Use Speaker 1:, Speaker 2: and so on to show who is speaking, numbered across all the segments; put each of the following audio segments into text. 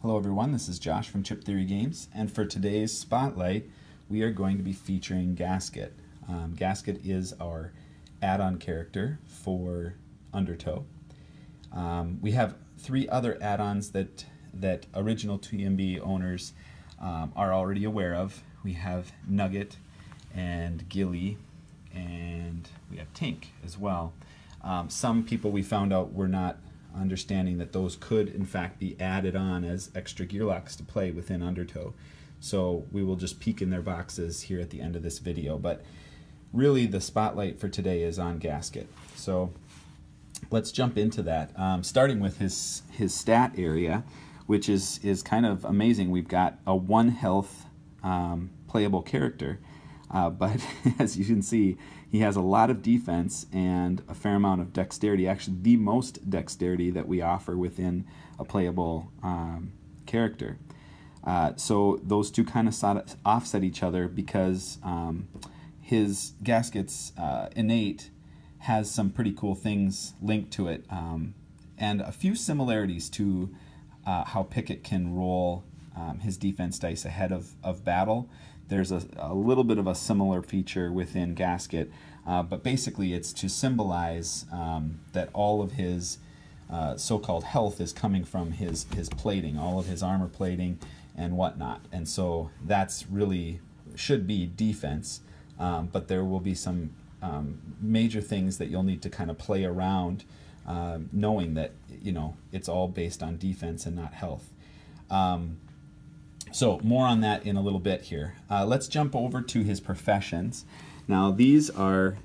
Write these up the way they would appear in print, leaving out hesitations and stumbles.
Speaker 1: Hello everyone, this is Josh from Chip Theory Games, and for today's Spotlight we are going to be featuring Gasket. Gasket is our add-on character for Undertow. We have three other add-ons that original TMB owners are already aware of. We have Nugget and Gilly, and we have Tink as well. Some people we found out were not understanding that those could in fact be added on as extra Gearlocs to play within Undertow. So we will just peek in their boxes here at the end of this video, but really the spotlight for today is on Gasket. So let's jump into that, starting with his stat area, which is kind of amazing. We've got a 1 health playable character, but as you can see, he has a lot of defense and a fair amount of dexterity, actually the most dexterity that we offer within a playable character. So those two kind of offset each other because his Gasket's innate has some pretty cool things linked to it, and a few similarities to how Pickett can roll his defense dice ahead of battle. There's a little bit of a similar feature within Gasket, but basically it's to symbolize that all of his so-called health is coming from his plating, all of his armor plating and whatnot. And so that's really should be defense, but there will be some major things that you'll need to kind of play around, knowing that it's all based on defense and not health. So more on that in a little bit here. Let's jump over to his professions. Now these are,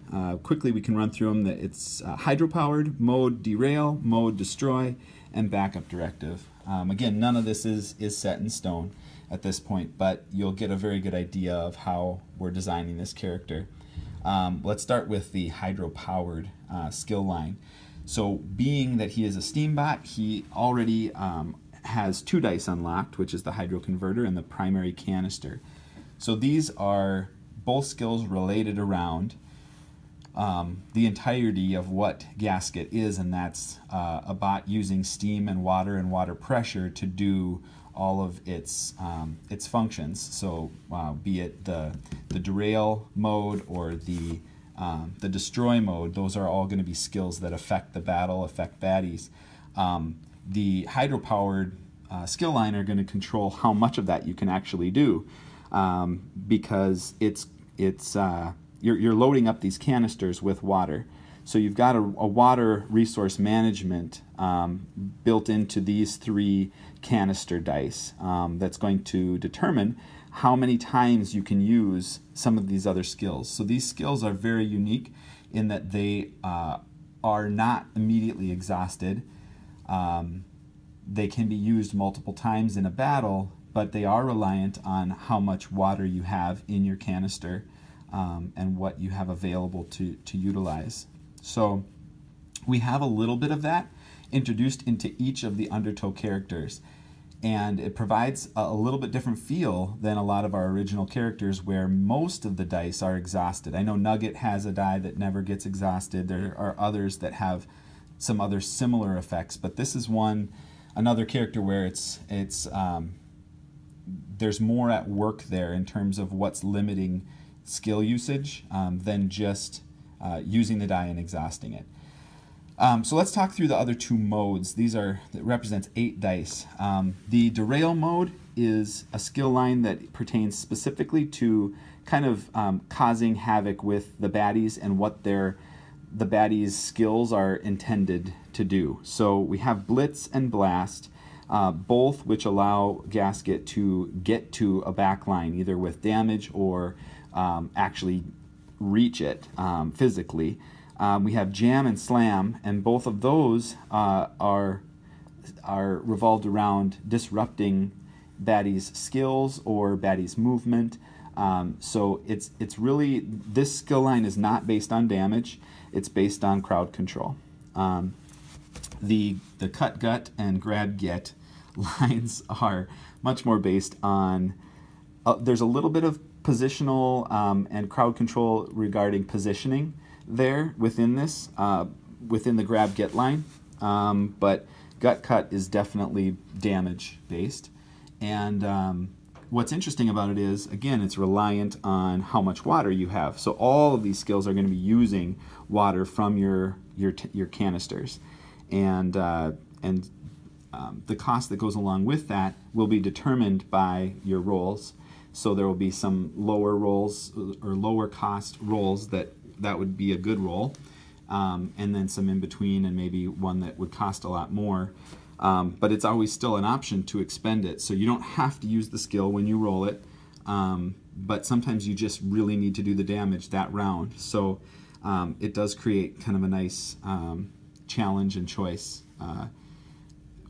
Speaker 1: quickly we can run through them. It's hydro-powered, mode derail, mode destroy, and backup directive. Again, none of this is set in stone at this point, but you'll get a very good idea of how we're designing this character. Let's start with the hydro-powered skill line. So being that he is a steam bot, he already has 2 dice unlocked, which is the hydro converter and the primary canister. So these are both skills related around the entirety of what Gasket is, and that's a bot using steam and water pressure to do all of its functions. So be it the derail mode or the destroy mode, those are all going to be skills that affect the battle, affect baddies. The hydro-powered skill line are going to control how much of that you can actually do, because you're loading up these canisters with water. So you've got a water resource management built into these 3 canister dice that's going to determine how many times you can use some of these other skills. So these skills are very unique in that they are not immediately exhausted. They can be used multiple times in a battle, but they are reliant on how much water you have in your canister and what you have available to utilize. So we have a little bit of that introduced into each of the Undertow characters, and it provides a little bit different feel than a lot of our original characters where most of the dice are exhausted. I know Nugget has a die that never gets exhausted. There are others that have some other similar effects, but this is another character where there's more at work there in terms of what's limiting skill usage than just using the die and exhausting it. So let's talk through the other 2 modes. That represents 8 dice. The derail mode is a skill line that pertains specifically to kind of causing havoc with the baddies and what the baddies' skills are intended to do. So we have Blitz and Blast, both which allow Gasket to get to a backline either with damage or actually reach it physically. We have Jam and Slam, and both of those are revolved around disrupting baddies' skills or baddies' movement. So it's really, this skill line is not based on damage. It's based on crowd control. The cut gut and grab get lines are much more based on, there's a little bit of positional and crowd control regarding positioning there within this, within the grab get line, but Gut cut is definitely damage based. And what's interesting about it is, again, it's reliant on how much water you have. So all of these skills are going to be using water from your canisters, and the cost that goes along with that will be determined by your rolls. So there will be some lower rolls or lower cost rolls that would be a good roll, and then some in between, and maybe one that would cost a lot more. But it's always still an option to expend it. So you don't have to use the skill when you roll it, but sometimes you just really need to do the damage that round. So it does create kind of a nice challenge and choice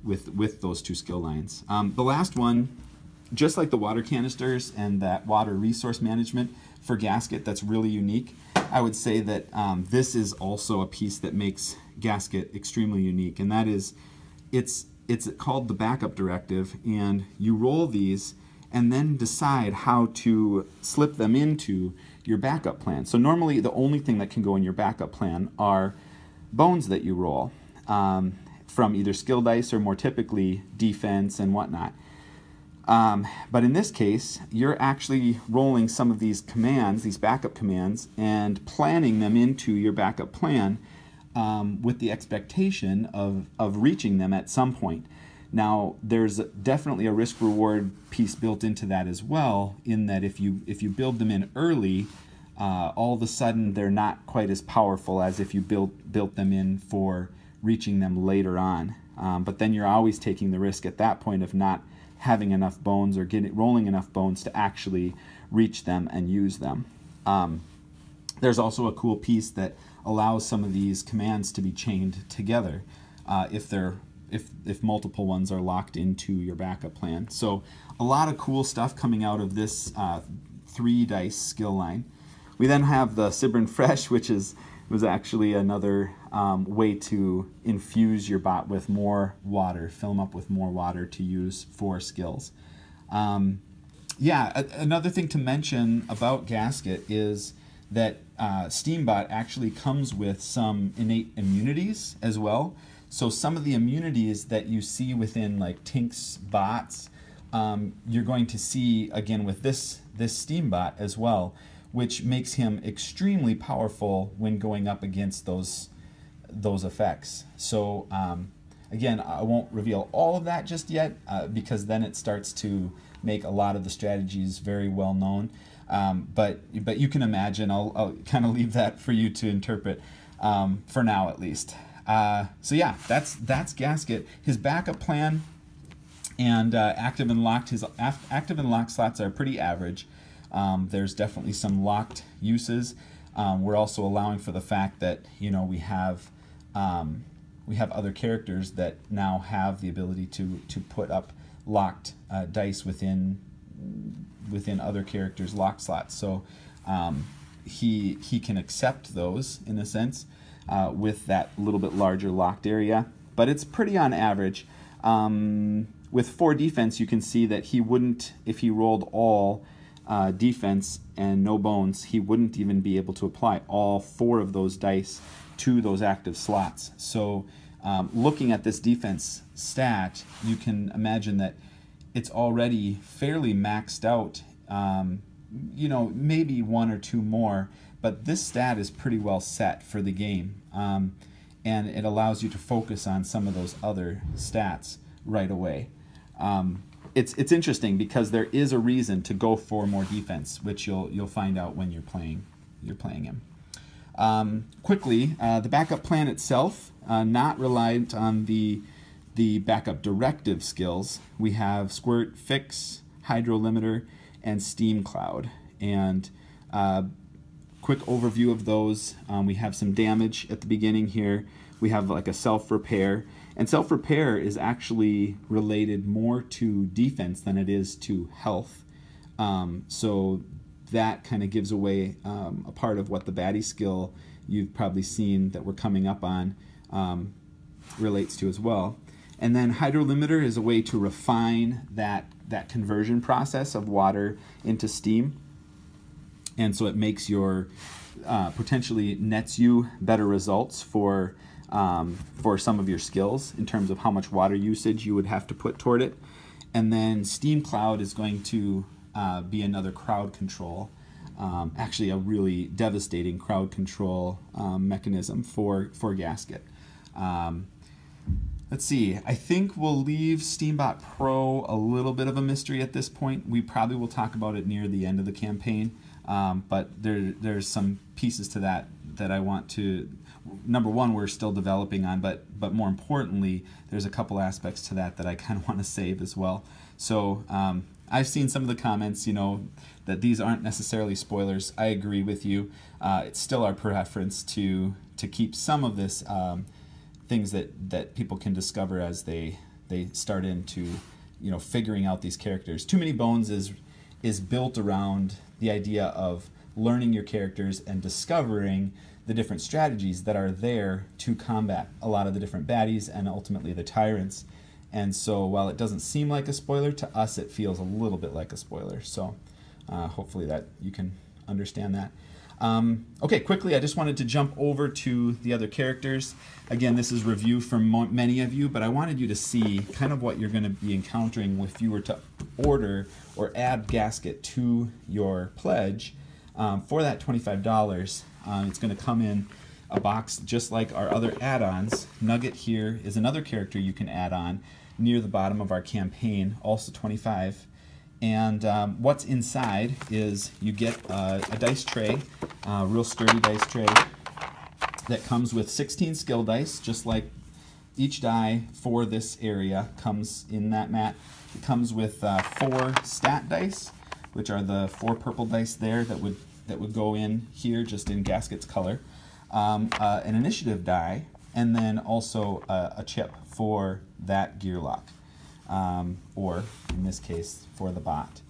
Speaker 1: with those two skill lines. The last one, just like the water canisters and that water resource management for Gasket, that's really unique. I would say that this is also a piece that makes Gasket extremely unique, and that is it's called the backup directive, and you roll these and then decide how to slip them into your backup plan. So normally the only thing that can go in your backup plan are bones that you roll from either skill dice or more typically defense and whatnot. But in this case, you're actually rolling some of these commands, these backup commands, and planning them into your backup plan with the expectation of reaching them at some point. Now, there's definitely a risk-reward piece built into that as well, in that if you build them in early, all of a sudden they're not quite as powerful as if you built them in for reaching them later on. But then you're always taking the risk at that point of not having enough bones or rolling enough bones to actually reach them and use them. There's also a cool piece that allows some of these commands to be chained together if multiple ones are locked into your backup plan. So a lot of cool stuff coming out of this 3 dice skill line. We then have the Sibrin Fresh, which was actually another way to infuse your bot with more water, fill them up with more water to use for skills. Another thing to mention about Gasket is that Steambot actually comes with some innate immunities as well. So some of the immunities that you see within like Tink's bots, you're going to see again with this Steambot as well, which makes him extremely powerful when going up against those effects. So again, I won't reveal all of that just yet because then it starts to make a lot of the strategies very well known. But you can imagine, I'll kind of leave that for you to interpret for now at least. So yeah, that's Gasket. His backup plan and active and locked. His active and locked slots are pretty average. There's definitely some locked uses. We're also allowing for the fact that we have other characters that now have the ability to put up locked dice within other characters' lock slots. So he can accept those in a sense with that little bit larger locked area, but it's pretty on average. With 4 defense, you can see that he wouldn't, if he rolled all defense and no bones, he wouldn't even be able to apply all 4 of those dice to those active slots. So looking at this defense stat, you can imagine that it's already fairly maxed out, maybe 1 or 2 more, but this stat is pretty well set for the game, and it allows you to focus on some of those other stats right away. It's interesting because there is a reason to go for more defense, which you'll find out when you're playing him. Quickly, the backup plan itself, not reliant on the backup directive skills. We have Squirt, Fix, Hydro Limiter, and Steam Cloud. And quick overview of those. We have some damage at the beginning here. We have like a self-repair. And self-repair is actually related more to defense than it is to health. So that kind of gives away a part of what the baddie skill you've probably seen that we're coming up on relates to as well. And then Hydrolimiter is a way to refine that conversion process of water into steam. And so it makes your, potentially nets you better results for for some of your skills in terms of how much water usage you would have to put toward it. And then Steam Cloud is going to be another crowd control, actually a really devastating crowd control mechanism for Gasket. Let's see, I think we'll leave Steambot Pro a little bit of a mystery at this point. We probably will talk about it near the end of the campaign, but there's some pieces to that I want to, number one, we're still developing on, but more importantly, there's a couple aspects to that I kind of want to save as well. So I've seen some of the comments, that these aren't necessarily spoilers. I agree with you. It's still our preference to keep some of this things that people can discover as they start into figuring out these characters. Too Many Bones is built around the idea of learning your characters and discovering the different strategies that are there to combat a lot of the different baddies and ultimately the tyrants. And so while it doesn't seem like a spoiler, to us it feels a little bit like a spoiler. So hopefully that you can understand that. Okay, quickly, I just wanted to jump over to the other characters. Again, this is review from many of you, but I wanted you to see kind of what you're going to be encountering if you were to order or add Gasket to your pledge. For that $25, it's going to come in a box just like our other add-ons. Nugget here is another character you can add on near the bottom of our campaign, also $25. And what's inside is you get a dice tray, a real sturdy dice tray that comes with 16 skill dice, just like each die for this area comes in that mat. It comes with 4 stat dice, which are the 4 purple dice there that would go in here just in Gasket's color, an initiative die, and then also a chip for that Gearloc. Or in this case for the bot.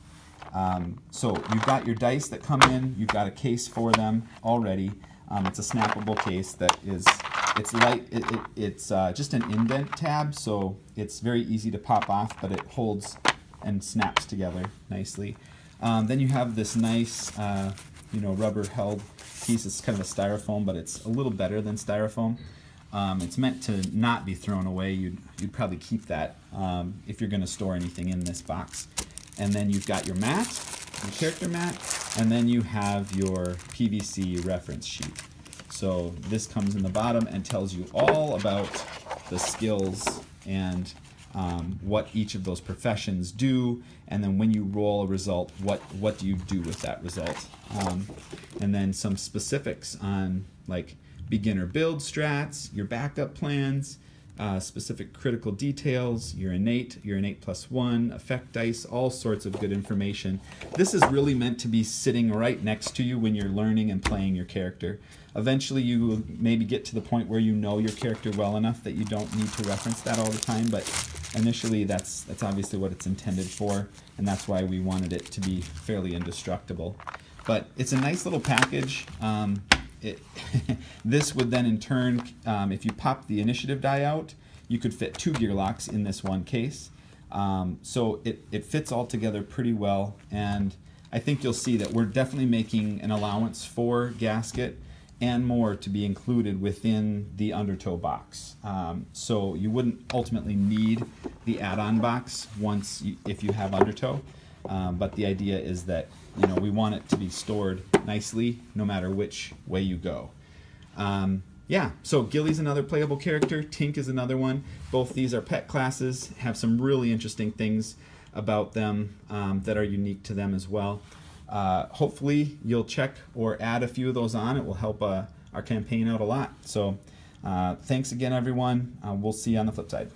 Speaker 1: So you've got your dice that come in, you've got a case for them already. It's a snappable case that it's light, it's just an indent tab, so it's very easy to pop off, but it holds and snaps together nicely. Then you have this nice rubber held piece. It's kind of a styrofoam, but it's a little better than styrofoam. It's meant to not be thrown away. You'd probably keep that if you're going to store anything in this box. And then you've got your mat, your character mat, and then you have your PVC reference sheet. So this comes in the bottom and tells you all about the skills and what each of those professions do, and then when you roll a result, what do you do with that result? And then some specifics on like beginner build strats, your backup plans, specific critical details, your innate +1, effect dice, all sorts of good information. This is really meant to be sitting right next to you when you're learning and playing your character. Eventually you will maybe get to the point where you know your character well enough that you don't need to reference that all the time, but initially that's obviously what it's intended for, and that's why we wanted it to be fairly indestructible. But it's a nice little package. This would then in turn, if you pop the initiative die out, you could fit 2 Gearlocs in this one case. So it fits all together pretty well, and I think you'll see that we're definitely making an allowance for Gasket and more to be included within the Undertow box. So you wouldn't ultimately need the add-on box if you have Undertow, but the idea is that we want it to be stored nicely no matter which way you go. Yeah, so Gilly's another playable character, Tink is another one. Both these are pet classes, have some really interesting things about them that are unique to them as well. Hopefully you'll check or add a few of those on. It will help our campaign out a lot. So thanks again, everyone. We'll see you on the flip side.